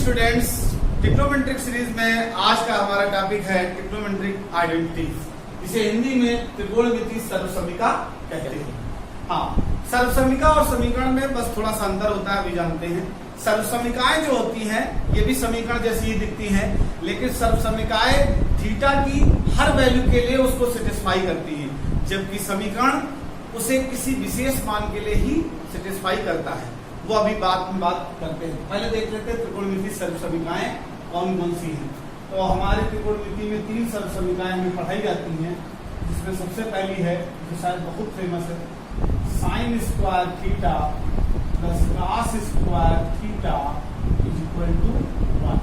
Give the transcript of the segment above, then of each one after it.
Students, trigonometric series में आज का हमारा टॉपिक है ट्रिग्नोमेट्रिक आइडेंटिटी, जिसे हिंदी में त्रिकोणमितीय सर्वसमीका कहते हैं। हाँ, सर्वसमीका और समीकरण में बस थोड़ा सा अंतर होता है, अभी जानते हैं। सर्वसमीकाएं जो होती हैं ये भी समीकरण जैसी ही दिखती हैं, लेकिन सर्वसमीकाएं थीटा की हर वैल्यू के लिए उसको सेटिस्फाई करती हैं, जबकि समीकरण उसे किसी विशेष मान के लिए ही सेटिस्फाई करता है। वो अभी बात में बात करते हैं। पहले देख लेते हैं त्रिकोणमितीय सर्वसमीकाएं कौन कौन सी हैं। तो हमारे त्रिकोणमिति में 3 सर्वसमीकाएं हमें पढ़ाई जाती हैं, जिसमें सबसे पहली है जो शायद बहुत फेमस है, sine square theta plus cos square theta is equal to 1।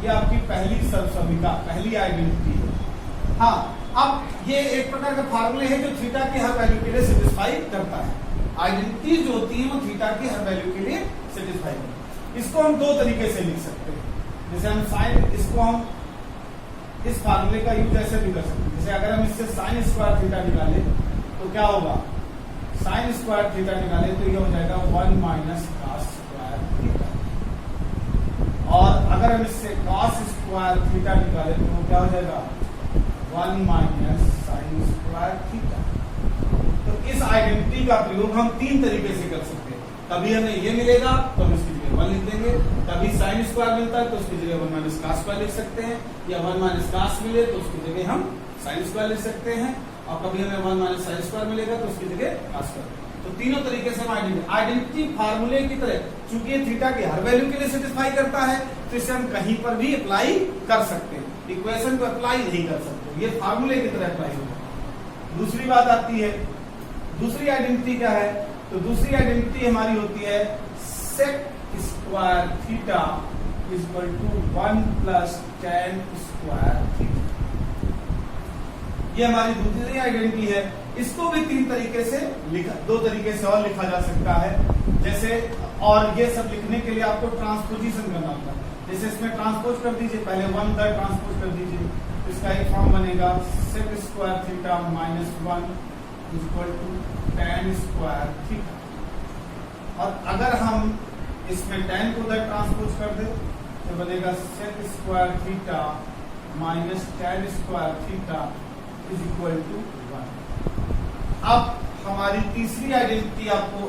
ये आपकी पहली सर्वसमीका, पहली आइडेंटिटी है। हाँ, अब ये एक प्रकार का फार्मूले है जो थीटा की हर वैल्यू के लिए सेटिस्फाई करता है। आइडेंटिटी जो होती है वो थीटा की हर वैल्यू के लिए सेटिस्फाई करती है। इसको हम दो तरीके से लिख सकते हैं। जैसे हम साइन, इसको हम इस फार्मूले का यूज ऐसे भी कर सकते हैं। जैसे अगर हम इससे साइन स्क्वायर थीटा निकालें तो क्या होगा, साइन स्क्वायर थीटा निकालें तो ये हो जाएगा 1 माइनस कॉस स्क्वायर थीटा। और अगर हम इससे कॉस स्क्वायर थीटा निकालें तो वो क्या हो जाएगा 1 माइनस साइन स्क्वायर थीटा। तो इस आइडेंटिटी का प्रयोग हम 3 तरीके से कर सकते हैं। कभी हमें ये मिलेगा तो हम इसकी जगह 1 लिख देंगे, कभी साइन स्क्वायर मिलता है तो उसकी जगह 1 माइनस कॉस स्क्वायर लिख सकते हैं, या 1 माइनस कॉस मिले तो उसकी जगह हम साइन स्क्वायर लिख सकते हैं, और कभी हमें 1 माइनस साइन स्क्वायर मिलेगा तो उसकी जगह कॉस स्क्वायर। तो तीनों तरीके से हम आइडेंटिटी फार्मूले की तरह, चूंकि ये थीटा की हर वैल्यू के लिए सेटिस्फाई करता है, तो इसे हम कहीं पर भी अप्लाई कर सकते हैं। इक्वेशन को अप्लाई नहीं कर सकते, ये फार्मूले की तरह अप्लाई होगा। दूसरी बात आती है, दूसरी आइडेंटिटी क्या है, तो दूसरी आइडेंटिटी हमारी होती है sec square theta is equal to 1 plus tan square theta. ये हमारी दूसरी आइडेंटिटी है। इसको भी 3 तरीके से लिखा, 2 तरीके से और लिखा जा सकता है। जैसे, और ये सब लिखने के लिए आपको ट्रांसपोजिशन करना होता है। जैसे इसमें ट्रांसपोज कर दीजिए, पहले 1 का ट्रांसपोज कर दीजिए, इसका एक फॉर्म बनेगा sec square theta minus 1 equal to tan square theta. और अगर हम इसमें tan को उधर ट्रांसपोज कर दे तो बनेगा sec square theta minus tan square theta is equal to 1। अब हमारी तीसरी आइडेंटिटी आपको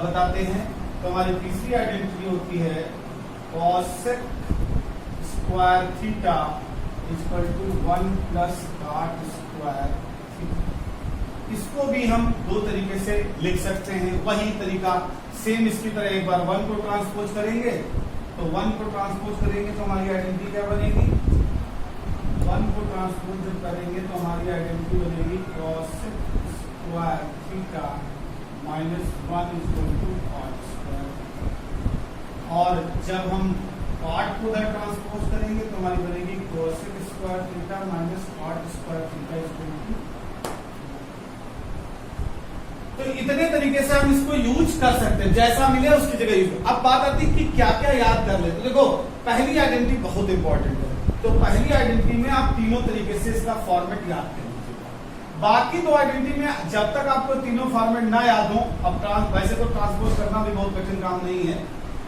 बताते हैं। तो हमारी तीसरी आइडेंटिटी होती है cosec square theta is equal to 1 plus cot square theta. इसको भी हम 2 तरीके से लिख सकते हैं। वही तरीका सेम इसकी तरह, एक बार 1 को ट्रांसपोज करेंगे तो 1 को ट्रांसपोज करेंगे तो हमारी आइडेंटिटी क्या बनेगी, 1 को ट्रांसपोज जब करेंगे तो हमारी आइडेंटिटी बनेगी cosec square theta minus 1 equal to cot square. और जब हम cot को उधर ट्रांसपोज करेंगे तो हमारी बनेगी cosec square theta minus cot square theta equal to. तो इतने तरीके से हम इसको यूज कर सकते हैं, जैसा मिले उसकी जगह यूज। अब बात आती है कि क्या क्या याद कर ले। तो देखो, पहली आइडेंटिटी बहुत इंपॉर्टेंट है। तो पहली आइडेंटिटी में आप तीनों तरीके से इसका फॉर्मेट याद कर लीजिए। बाकी 2 आइडेंटिटी में जब तक आपको तीनों फॉर्मेट ना याद हो, अब वैसे तो ट्रांसपोज करना भी बहुत कठिन काम नहीं है,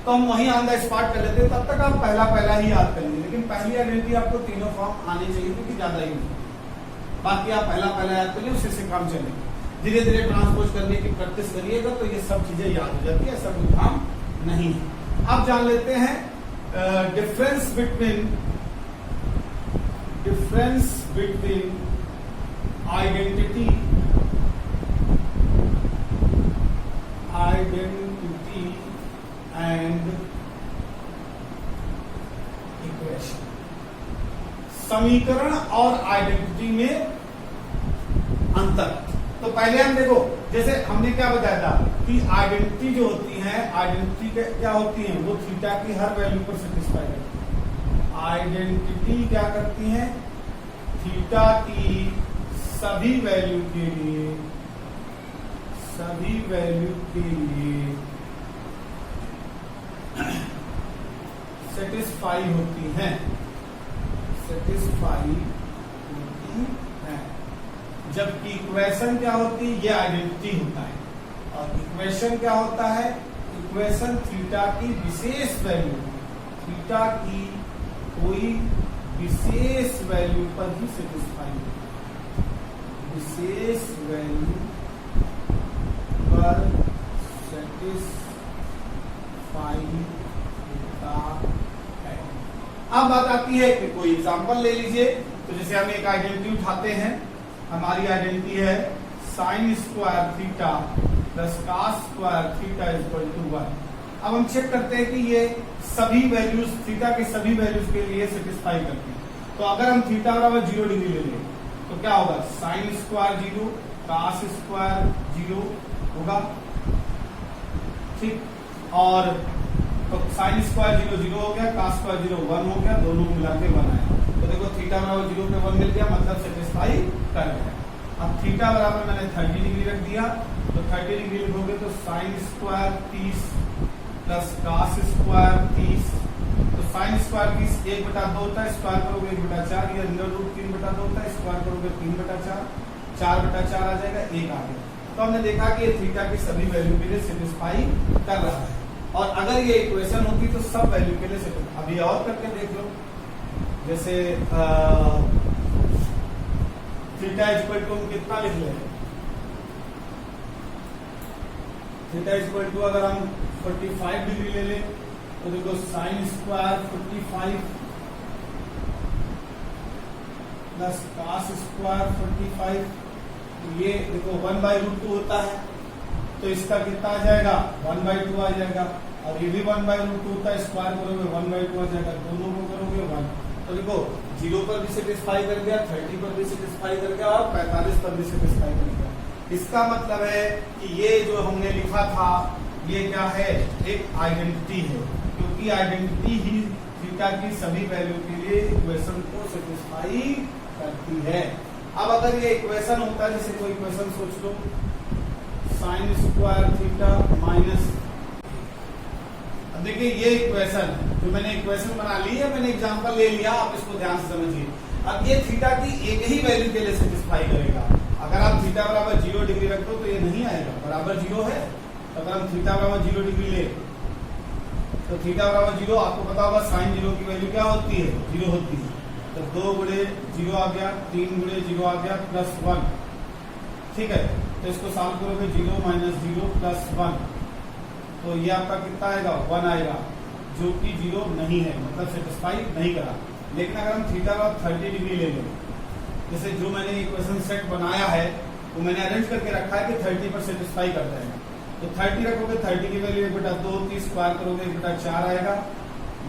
तो हम वही ऑन द स्पॉट कर लेते हैं। तब तक आप पहला ही याद कर लीजिए, लेकिन पहली आइडेंटिटी आपको तीनों फॉर्म आनी चाहिए क्योंकि ज्यादा यूज। बाकी आप पहला याद कर लीजिए, उससे से काम चलेगा। धीरे धीरे ट्रांसपोज करने की प्रैक्टिस करिएगा तो ये सब चीजें याद हो जाती है, सब काम नहीं है। अब जान लेते हैं difference between identity and equation. समीकरण और आइडेंटिटी में अंतर। तो पहले हम देखो, जैसे हमने क्या बताया था कि आइडेंटिटी जो होती है, आइडेंटिटी क्या होती है, वो थीटा की हर वैल्यू पर सेटिस्फाई करती है। आइडेंटिटी क्या करती है, थीटा की सभी वैल्यू के लिए सेटिस्फाई होती है। जबकि इक्वेशन क्या होती है, ये आइडेंटिटी होता है, और इक्वेशन क्या होता है, इक्वेशन थीटा की विशेष वैल्यू, थीटा की कोई विशेष वैल्यू पर ही सेटिस्फाई होता है, विशेष वैल्यू पर सेटिस्फाई होता है। अब बात आती है कि कोई एग्जांपल ले लीजिए। तो जैसे हम एक आइडेंटिटी उठाते हैं, हमारी आइडेंटिटी है sine square theta plus cos square theta equal to 1। अब हम चेक करते हैं कि ये सभी वैल्यूज, थीटा के सभी वैल्यूज के लिए सेटिस्फाई करते हैं। तो अगर हम थीटा बराबर 0 डिग्री ले लें तो क्या होगा, साइन स्क्वायर 0, कॉस स्क्वायर 0 होगा, ठीक। और तो साइन स्क्वायर 0 0 हो गया, कॉस स्क्वायर 0 1 हो गया, दोनों को मिला के 1 आया। तो देखो थीटा बराबर 0 पे 1 मिल गया, मतलब सेटिस्फाई कर गया। अब थीटा बराबर मैंने 30 डिग्री रख दिया, तो 30 डिग्री लिखोगे तो sine square 30 plus cos square 30। तो साइन स्क्वायर 30 1/2 होता है, स्क्वायर करोगे 1/4, ये अंडर रूट 3/2 होता है, स्क्वायर करोगे 3/4, 4/4 आ जाएगा, 1 आ गया। तो हमने देखा कि ये थीटा की सभी वैल्यू के लिए सेटिस्फाई कर रहा है। और अगर ये इक्वेशन होती तो सब वैल्यू के लिए सेटिस्फाई। अभी और करके देख लो, जैसे थीटा इक्वल टू हम कितना लिख ले, थीटा इक्वल टू अगर हम 45 डिग्री ले ले तो देखो sine square 45 plus cos square 45, ये देखो 1/√2 होता है, तो इसका कितना आ जाएगा 1/2 आ जाएगा। और ये भी 1/√2 होता है, स्क्वायर करोगे 1/2 आ जाएगा, दोनों को करोगे 1। तो देखो 0 पर भी सेटिस्फाई कर गया, 30 पर भी सेटिस्फाई कर गया और 45 पर भी सेटिस्फाई कर गया। इसका मतलब है कि ये जो हमने लिखा था ये क्या है, एक आइडेंटिटी है, क्योंकि आइडेंटिटी ही थीटा की सभी वैल्यू के लिए इक्वेशन को सेटिस्फाई करती है। अब अगर ये इक्वेशन होता है, जैसे कोई इक्वेशन सोच लो, साइन स्क्वायर थीटा माइनस, अब देखिए ये इक्वेशन तो मैंने इक्वेशन बना ली है, मैंने एग्जांपल ले लिया, आप इसको ध्यान से समझिए। अब ये थीटा की एक ही वैल्यू के लिए सेटिस्फाई करेगा। अगर आप थीटा बराबर 0 डिग्री रख दो तो ये नहीं आएगा, बराबर 0 है। तो अगर हम थीटा बराबर 0 डिग्री ले तो थीटा बराबर 0, आपको पता होगा साइन 0 की वैल्यू क्या होती है, 0 होती है। तो 2 गुणे 0 आ गया, 3 गुणे 0 आ गया, प्लस 1, ठीक है। तो इसको सॉल्व करोगे 0 माइनस 0 प्लस 1, तो ये आपका कितना आएगा 1 आएगा, जो कि 0 नहीं है, मतलब सेटिस्फाई नहीं करा। लेकिन अगर हम थीटा का 30 डिग्री ले लें, जैसे जो मैंने इक्वेशन सेट बनाया है वो मैंने अरेंज करके रखा है कि 30 पर सेटिस्फाई कर जाएगा। तो 30 रखोगे, 30 की वैल्यू 1/2 होती है, स्क्वायर करोगे 1/4 आएगा,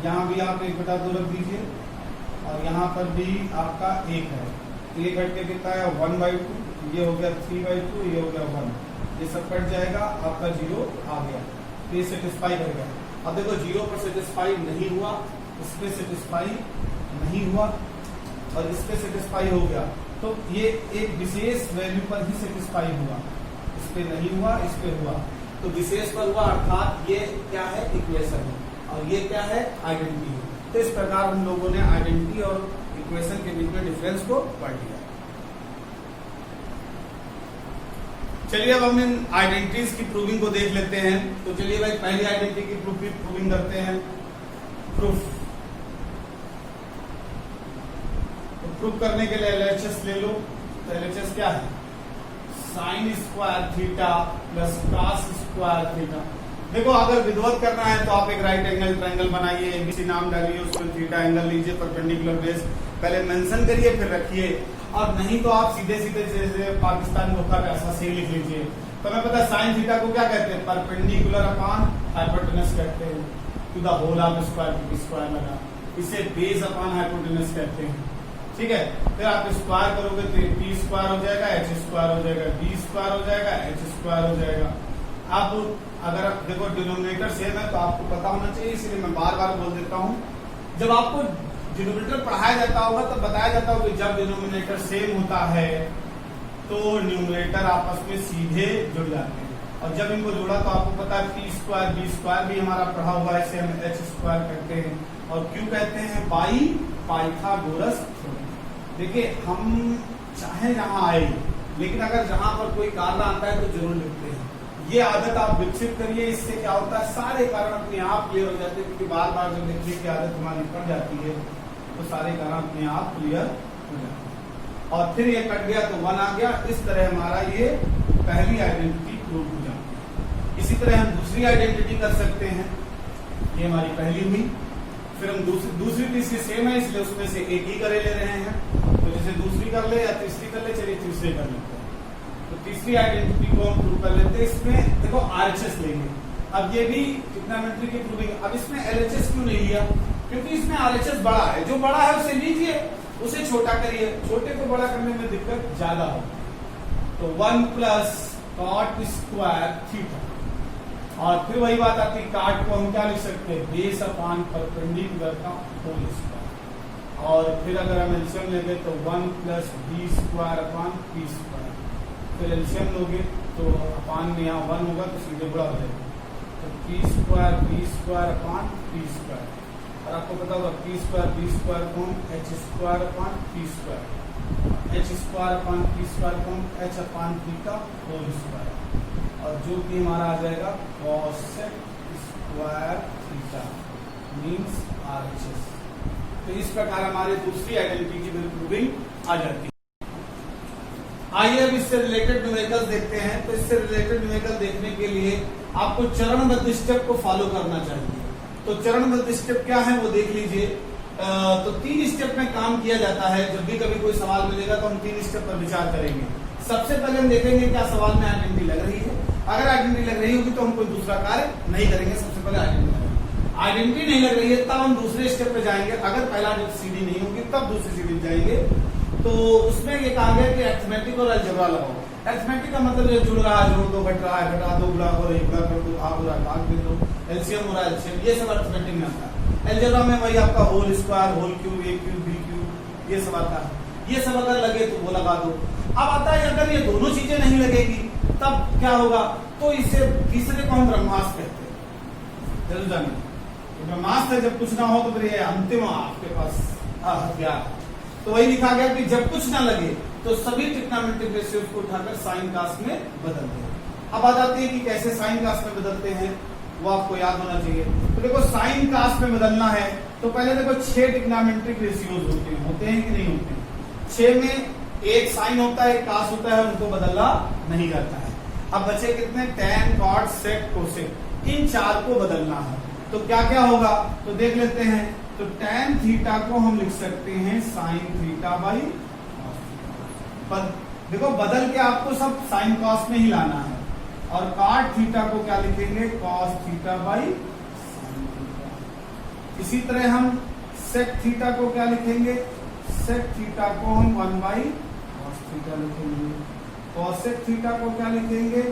यहाँ भी आप 1/2 रख दीजिए और यहाँ पर भी आपका 1 है। तो ये कट के कितना है 1/2, ये हो गया 3/2, ये हो गया 1, ये सब कट जाएगा, आपका 0 आ गया। तो ये सेटिस्फाई कर गया। अब देखो 0 पर सेटिस्फाई नहीं हुआ, इस पे सेटिस्फाई नहीं हुआ और इस पे सेटिस्फाई हो गया, तो ये एक विशेष वैल्यू पर ही सेटिस्फाई हुआ, इस पे नहीं हुआ, इस पे हुआ। तो विशेष पर हुआ, अर्थात ये क्या है, इक्वेशन है, और ये क्या है, आइडेंटिटी है। तो इस प्रकार हम लोगों ने आइडेंटिटी और इक्वेशन के बीच में डिफरेंस को पढ़ लिया। चलिए अब हम इन आइडेंटिटीज की प्रूविंग को देख लेते हैं। तो चलिए भाई पहली आइडेंटिटी की प्रूविंग करते हैं, प्रूफ। तो प्रूफ करने के लिए एलएचएस ले लो। तो एलएचएस क्या है, sine square theta plus cos square theta. देखो अगर विधवत करना है तो आप एक राइट एंगल ट्रायंगल बनाइए, एबीसी नाम डालिए, उसमें थीटा एंगल लीजिए, परपेंडिकुलर बेस पहले मेंशन करिए फिर रखिए, और नहीं तो आप सीधे सीधे जैसे पाकिस्तान में होता है ऐसा से लिख लीजिए। तो हमें पता है साइन थीटा को क्या कहते हैं, परपेंडिकुलर अपॉन हाइपोटेनस कहते हैं, to the whole of square, क्योंकि स्क्वायर लगा, इसे बेस अपॉन हाइपोटेनस कहते हैं, ठीक है। फिर आप स्क्वायर करोगे तो पी स्क्वायर हो जाएगा, एच स्क्वायर हो जाएगा, बी स्क्वायर हो जाएगा, एच स्क्वायर हो जाएगा। आप अगर आप देखो डिनोमिनेटर सेम है तो आपको पता होना चाहिए, इसलिए मैं बार बार बोल देता हूँ। जब आपको डिनोमिनेटर पढ़ाया जाता होगा तो बताया जाता होगा कि जब डिनोमिनेटर सेम होता है तो न्यूमरेटर आपस में सीधे जुड़ जाते हैं, और जब इनको जोड़ा तो आपको पता है पी स्क्वायर बी स्क्वायर भी हमारा पढ़ा हुआ है, इसे हम एच स्क्वायर कहते हैं, और क्यों कहते हैं, बाई पाइथागोरस थ्योरम। देखिए हम चाहे जहां आए, लेकिन अगर जहां पर कोई कारण आता है तो जरूर लिखते हैं। ये आदत आप विकसित करिए, इससे क्या होता है सारे कारण अपने आप क्लियर हो जाते हैं, क्योंकि बार बार जब लिखने की आदत हमारी पड़ जाती है तो सारे कारण अपने आप क्लियर हो जाते हैं। और फिर ये कट गया तो 1 आ गया। इस तरह हमारा ये पहली आइडेंटिटी प्रूव हो जाती है। इसी तरह हम दूसरी आइडेंटिटी कर सकते हैं, ये हमारी पहली हुई। फिर हम दूसरी तीसरी सेम है, इसलिए उसमें से एक ही करे ले रहे हैं, तो जैसे दूसरी कर ले या तीसरी कर ले, चलिए तीसरी कर लेते हैं। तो तीसरी आइडेंटिटी को हम प्रूव कर लेते हैं। इसमें देखो RHS लेंगे, अब ये भी ट्रिग्नोमेट्री की प्रूविंग। अब इसमें LHS क्यों नहीं लिया, क्योंकि इसमें RHS बड़ा है, जो बड़ा है उसे लीजिए, उसे छोटा करिए, छोटे को बड़ा करने में दिक्कत ज्यादा हो। तो 1 प्लस cot स्क्वायर थीटा, और फिर वही बात आती है, काट को हम क्या लिख सकते हैं, बेस अपान परपेंडिकुलर का होल स्क्वायर। और फिर अगर हम एलसीएम लेंगे तो 1 plus B square upon P square. फिर एलसीएम लोगे तो अपान में यहाँ 1 होगा तो सीधे बड़ा हो जाएगा, तो P square B square upon P square. और आपको पता होगा पी स्क्वायर बी स्क्वायर को हम H square upon P square, H square upon P square को हम एच अपान पी का होल स्क्वायर, और जो कि हमारा आ जाएगा cosec square theta means RHS। तो इस प्रकार हमारे दूसरी आइडेंटिटी की प्रूविंग आ जाती है। आइए अब इससे रिलेटेड न्यूमेरिकल्स देखते हैं। तो इससे रिलेटेड न्यूमेरिकल देखने के लिए आपको चरणबद्ध स्टेप को फॉलो करना चाहिए। तो चरणबद्ध स्टेप क्या है वो देख लीजिए। तो 3 स्टेप में काम किया जाता है। जब भी कभी कोई सवाल मिलेगा तो हम 3 स्टेप पर विचार करेंगे। सबसे पहले हम देखेंगे क्या सवाल में आइडेंटिटी लग रही है। अगर आइडेंटिटी लग रही होगी तो हम कोई दूसरा कार्य नहीं करेंगे, सबसे पहले आइडेंटिटी नहीं लग रही है तब हम दूसरे स्टेप पे जाएंगे। अगर पहला सीडी नहीं होगी तब दूसरी सीडी जाएंगे। तो उसमें ये कहा गया कि अरिथमेटिक और अलजेब्रा लगाओ। अरिथमेटिक का मतलब जो जुड़ रहा है, जोड़ दो, घट रहा है, घटा दो, गुणा हो रही, गुणा कर दो, भाग हो रहा है, भाग दे दो, एलसीएम हो रहा है, एलसीएम, ये सब अरिथमेटिक में आता है। अलजेब्रा में वही आपका होल स्क्वायर, होल क्यूब, ए क्यूब, बी क्यूब, ये सब आता है। ये सब अगर लगे तो वो लगा दो। अब आता है अगर ये दोनों चीजें नहीं लगेगी तब क्या होगा, तो इसे तीसरे को हम ब्रह्मास्त्र कहते हैं। जरूर जानिए ब्रह्मास्त्र जब कुछ ना हो तो फिर ये अंतिम आपके पास हथियार। तो वही लिखा गया कि जब कुछ ना लगे तो सभी ट्रिग्नोमेट्रिक रेशियोज को उठाकर साइन कास्ट में बदल दो। अब बात आती है कि कैसे साइन कास्ट में बदलते हैं, वो आपको याद होना चाहिए। तो देखो साइन कास्ट में बदलना है तो पहले देखो 6 ट्रिग्नोमेट्रिक रेशियोज होते हैं कि नहीं होते हैं। 6 में एक साइन होता है, एक कास्ट होता है, उनको बदलना नहीं करता है। अब बचे कितने, tan, cot, sec, cosec, इन 4 को बदलना है। तो क्या क्या होगा तो देख लेते हैं। तो tan थीटा को हम लिख सकते हैं sin थीटा बाई cos। देखो बदल के आपको सब sin cos में ही लाना है। और cot थीटा को क्या लिखेंगे, cos theta by sin theta. इसी तरह हम sec थीटा को क्या लिखेंगे, sec थीटा को हम 1 बाई cos थीटा लिखेंगे। cosec थीटा को क्या लिखेंगे,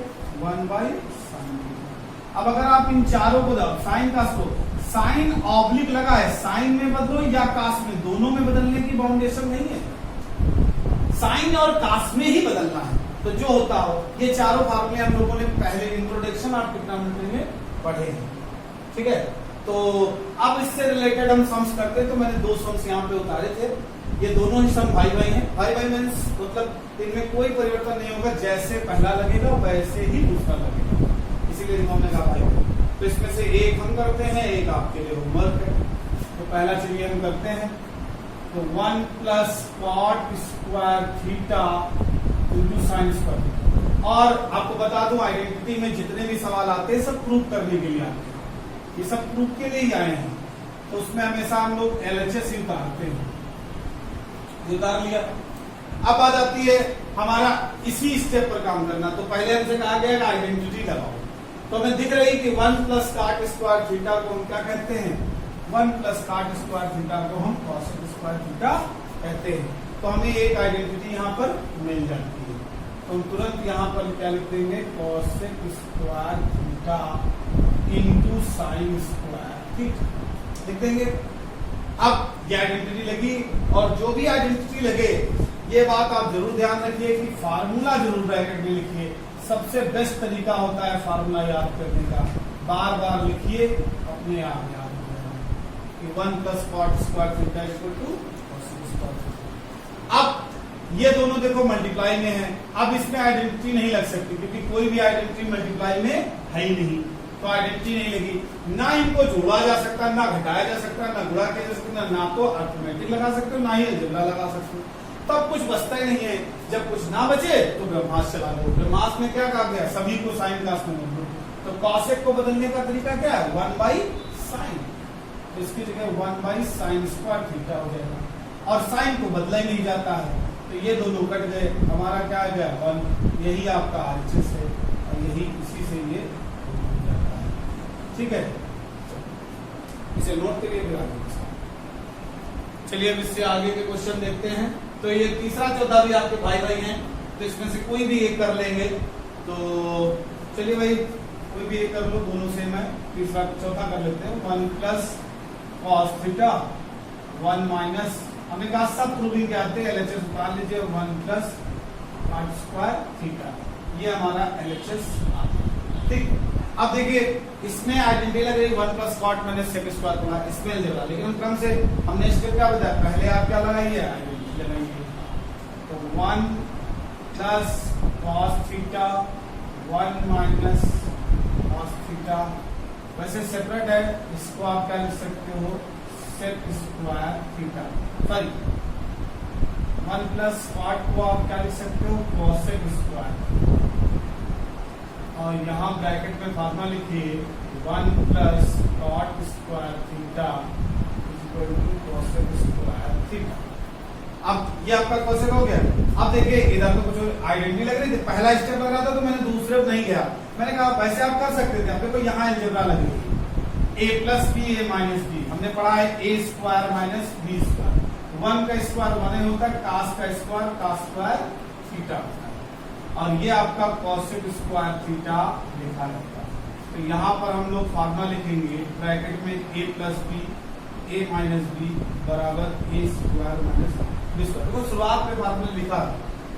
1 बाई sin थीटा। अब अगर आप इन चारों को साइन कास्ट को, साइन ऑब्लिक लगा है, साइन में बदलो या कास्ट में, दोनों में बदलने की बाउंडेशन नहीं है, साइन और कास्ट में ही बदलना है। तो जो होता हो, ये चारों फार्मूले हम लोगों ने पहले इंट्रोडक्शन ऑफ ट्रिग्नोमेट्री में पढ़े हैं, ठीक है। तो अब इससे रिलेटेड हम सम्स करते हैं। तो मैंने 2 सम्स यहाँ पे उतारे थे। ये दोनों ही सम भाई भाई हैं। भाई भाई मीन्स मतलब इनमें कोई परिवर्तन नहीं होगा, जैसे पहला लगेगा वैसे ही दूसरा लगेगा, इसीलिए हमने कहा भाई। तो इसमें से एक हम करते हैं, एक आपके लिए होमवर्क है। तो पहला चलिए हम करते हैं। तो 1 plus cot square theta into sine square. और आपको बता दूं आइडेंटिटी में जितने भी सवाल आते हैं सब प्रूफ करने के लिए आते हैं, ये सब प्रूफ के लिए ही आए हैं। तो उसमें हमेशा हम लोग LHS ही उतारते हैं, उतार लिया। अब बात आती है हमारा इसी स्टेप पर काम करना। तो पहले हमसे कहा गया कि आइडेंटिटी लगाओ। तो हमें दिख रही कि 1 प्लस cot स्क्वायर थीटा को हम क्या कहते हैं, 1 प्लस cot स्क्वायर थीटा को हम cosec स्क्वायर थीटा कहते हैं। तो हमें एक आइडेंटिटी यहाँ पर मिल जाती है। तो हम तुरंत यहाँ पर क्या लिख देंगे, cosec square theta into sign square theta लिख देंगे। अब ये आइडेंटिटी लगी, और जो भी आइडेंटिटी लगे ये बात आप जरूर ध्यान रखिए कि फार्मूला जरूर ब्रैकेट में लिखिए। सबसे बेस्ट तरीका होता है फार्मूला याद करने का, बार बार लिखिए, अपने आप याद हो जाएगा कि 1 plus cot square theta equal to cosec square theta. अब ये दोनों देखो मल्टीप्लाई में है, अब इसमें आइडेंटिटी नहीं लग सकती क्योंकि कोई भी आइडेंटिटी मल्टीप्लाई में है ही नहीं, तो आइडेंटिटी नहीं लगी। ना इनको जोड़ा जा सकता, ना घटाया जा सकता, ना गुणा किया जा सकता, ना तो अर्थमेटिक लगा सकते हो, ना ही अलजेब्रा लगा सकते हो। तब कुछ बचता ही नहीं है। जब कुछ ना बचे तो ब्रह्मास्त्र चला लो। ब्रह्मास्त्र में क्या कहा गया, सभी को साइन कास में बदलो। तो कॉसेक को बदलने का तरीका क्या है, 1/sin। तो इसकी जगह 1/sin स्क्वायर थीटा हो जाएगा, और साइन को बदला ही नहीं जाता है, तो ये दोनों कट गए। हमारा क्या आ गया 1, यही आपका RHS है, और यही इसी से ये जाता है। ठीक है, इसे नोट करिए फिर आगे। चलिए अब इससे आगे के क्वेश्चन देखते हैं। तो ये तीसरा चौथा भी आपके भाई भाई हैं, तो इसमें से कोई भी एक कर लेंगे। तो चलिए भाई कोई भी एक कर लो, दोनों सेम है। तीसरा चौथा कर लेते हैं, 1 प्लस कॉस थीटा 1 माइनस, हमने कहा सब प्रूविंग के आते हैं, LHS उतार लीजिए, 1 प्लस कॉट स्क्वायर थीटा, ये हमारा LHS आ गया। ठीक, अब देखिए इसमें आइडेंटिटी लग रही 1 plus cot minus sec square पड़ा, इसमें अलजेब्रा, लेकिन हम क्रम से हमने स्टेप क्या बताया, पहले आप क्या लगाइए, आइडेंटिटी लगाइए। तो 1 plus cos theta 1 minus cos theta, वैसे सेपरेट है, इसको आप क्या लिख सकते हो, sec square theta, sorry 1 plus cot को आप क्या लिख सकते हो, कॉसेक स्क्वायर, और यहाँ ब्रैकेट में फार्मूला लिखिए 1 plus cot square theta equal to cosec square theta. अब ये आपका कॉसेक हो गया। अब देखिए इधर तो कुछ आइडेंटिटी लग रही थी, पहला स्टेप लग रहा था तो मैंने दूसरे नहीं गया, मैंने कहा वैसे आप कर सकते थे। अब देखो यहाँ अलजेब्रा लग रही है, a plus B a minus B, हमने पढ़ा है a square minus B square, 1 का स्क्वायर 1 होता है, कास का स्क्वायर कास स्क्वायर थीटा होता है, और ये आपका कॉसेक स्क्वायर थीटा लिखा जाता है। तो यहाँ पर हम लोग फार्मूला लिखेंगे ब्रैकेट में a plus B a minus B बराबर a square minus B square. देखो शुरुआत में फार्मूला लिखा,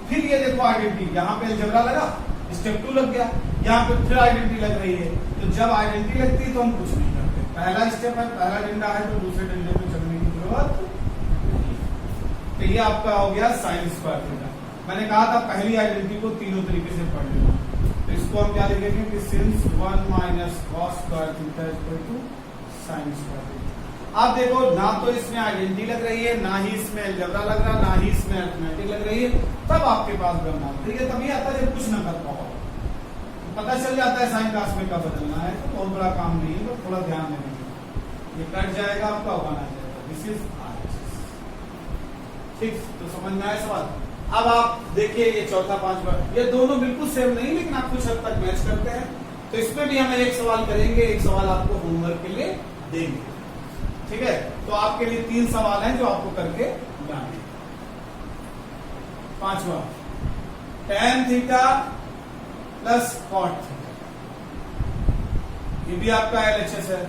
फिर ये देखो आइडेंटिटी, यहाँ पे अलजेब्रा लगा, स्टेप 2 लग गया, यहाँ पे फिर आइडेंटिटी लग रही है। तो जब आइडेंटिटी लगती है तो हम कुछ नहीं करते, पहला स्टेप है, पहला डंडा है, तो दूसरे डंडे पे चलने की जरूरत नहीं। तो ये आपका हो गया साइन स्क्वायर थीटा। मैंने कहा था पहली आइडेंटिटी को तीनों तरीके से पढ़ लेना, तो इसको हम क्या लिखेंगे कि since 1 minus cos square theta equal to sine square theta. आप देखो ना तो इसमें आइडेंटिटी लग रही है, ना ही इसमें अलजेब्रा लग रहा, ना ही इसमें अरिथमेटिक लग रही है, तब आपके पास ब्रह्मास्त्र। ठीक है, तभी आता है जब कुछ ना कर पाओ, पता चल जाता है साइन कास में कब बदलना है, तो बहुत बड़ा काम नहीं है, तो थोड़ा ध्यान देना। ये कट जाएगा आपका, वन आ जाएगा, दिस इज RHS। ठीक, तो समझ में आया सवाल। अब आप देखिए ये चौथा पांचवा, ये दोनों बिल्कुल सेम नहीं, लेकिन आप कुछ हद तक मैच करते हैं। तो इसमें भी हम एक सवाल करेंगे, एक सवाल आपको होमवर्क के लिए देंगे। ठीक है, तो आपके लिए 3 सवाल हैं जो आपको करके लाने। पांचवा, tan theta plus cot theta, ये भी आपका LHS है,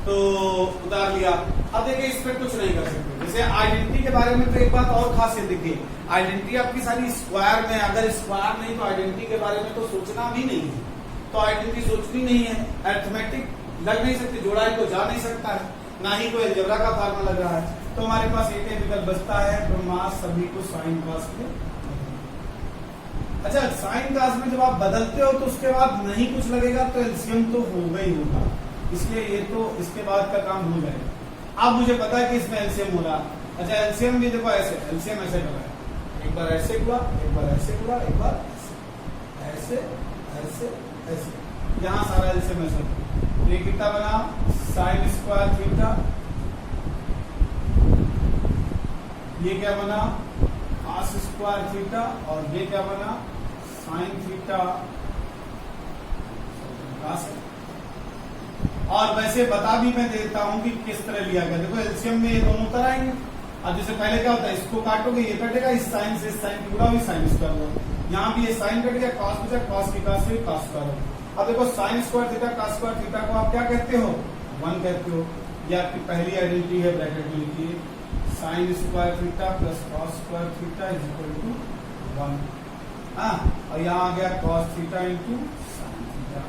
तो उतार लिया। अब देखिए इसमें कुछ नहीं कर सकते। जैसे आइडेंटिटी के बारे में तो एक बात और खासियत देखिए, आइडेंटिटी आपकी सारी स्क्वायर में, अगर स्क्वायर नहीं तो आइडेंटिटी के बारे में तो सोचना भी नहीं है, तो आइडेंटिटी सोचनी नहीं है, अरिथमेटिक लग नहीं सकती, जोड़ाई को जा नहीं सकता है, ना ही कोई अलजेब्रा का फार्मूला लग रहा है। तो हमारे पास एक ही विकल्प बचता है, ब्रह्मास्त्र सभी को साइन कास में। अच्छा, साइन कास में जब आप बदलते हो तो उसके बाद नहीं कुछ लगेगा, तो एलसीएम तो होगा ही होगा, इसलिए ये तो इसके बाद का काम हो जाएगा। अब मुझे पता है कि इसमें एलसीएम हो रहा। अच्छा, एलसीएम भी देखो ऐसे, एलसीएम ऐसे कर रहा है, एक बार ऐसे हुआ, एक बार ऐसे हुआ, एक बार ऐसे ऐसे ऐसे, यहाँ सारा एलसीएम ऐसे। ये कितना बना, साइन स्क्वायर थीटा, ये क्या बना, कॉस स्क्वायर थीटा, और ये क्या बना, साइन थीटा। और वैसे बता भी मैं देता हूं कि किस तरह लिया गया। देखो एलसीएम में ये दोनों तरह आएंगे। अब जैसे पहले क्या होता है, इसको काटोगे ये कटेगा, इस साइन से इस साइन की गुणा हुई, साइन स्क्वायर हुआ, यहाँ भी ये साइन कट गया, कॉस बचा, कॉस की कॉस हुई, कॉस स्क्वायर हुआ। अब देखो sign square theta cos square theta को आप क्या कहते हो, 1 कहते हो। ये आपकी पहली आइडेंटिटी है, ब्रैकेट में लिखिए, sine square theta plus cos square theta is equal to 1। हाँ, और यहाँ आ गया cos theta into sine theta.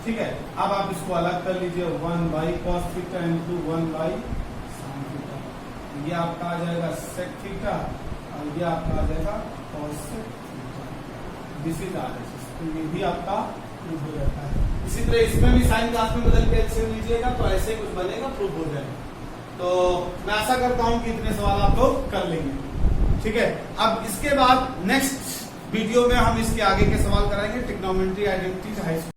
ठीक है, अब आप इसको अलग कर लीजिए, 1 by cos theta into 1 by sine theta. ये आपका आ जाएगा sec थीटा और ये आपका आ जाएगा cos theta. This is RHS। तो ये भी आपका प्रूव हो जाता है। इसी तरह इसमें भी साइन क्लास में बदल के एलसीएम लीजिएगा तो ऐसे कुछ बनेगा, प्रूव हो जाएगा। तो मैं आशा करता हूं कि इतने सवाल आप लोग कर लेंगे। ठीक है, अब इसके बाद नेक्स्ट वीडियो में हम इसके आगे के सवाल कराएंगे, ट्रिग्नोमेट्री आइडेंटिटीज हाई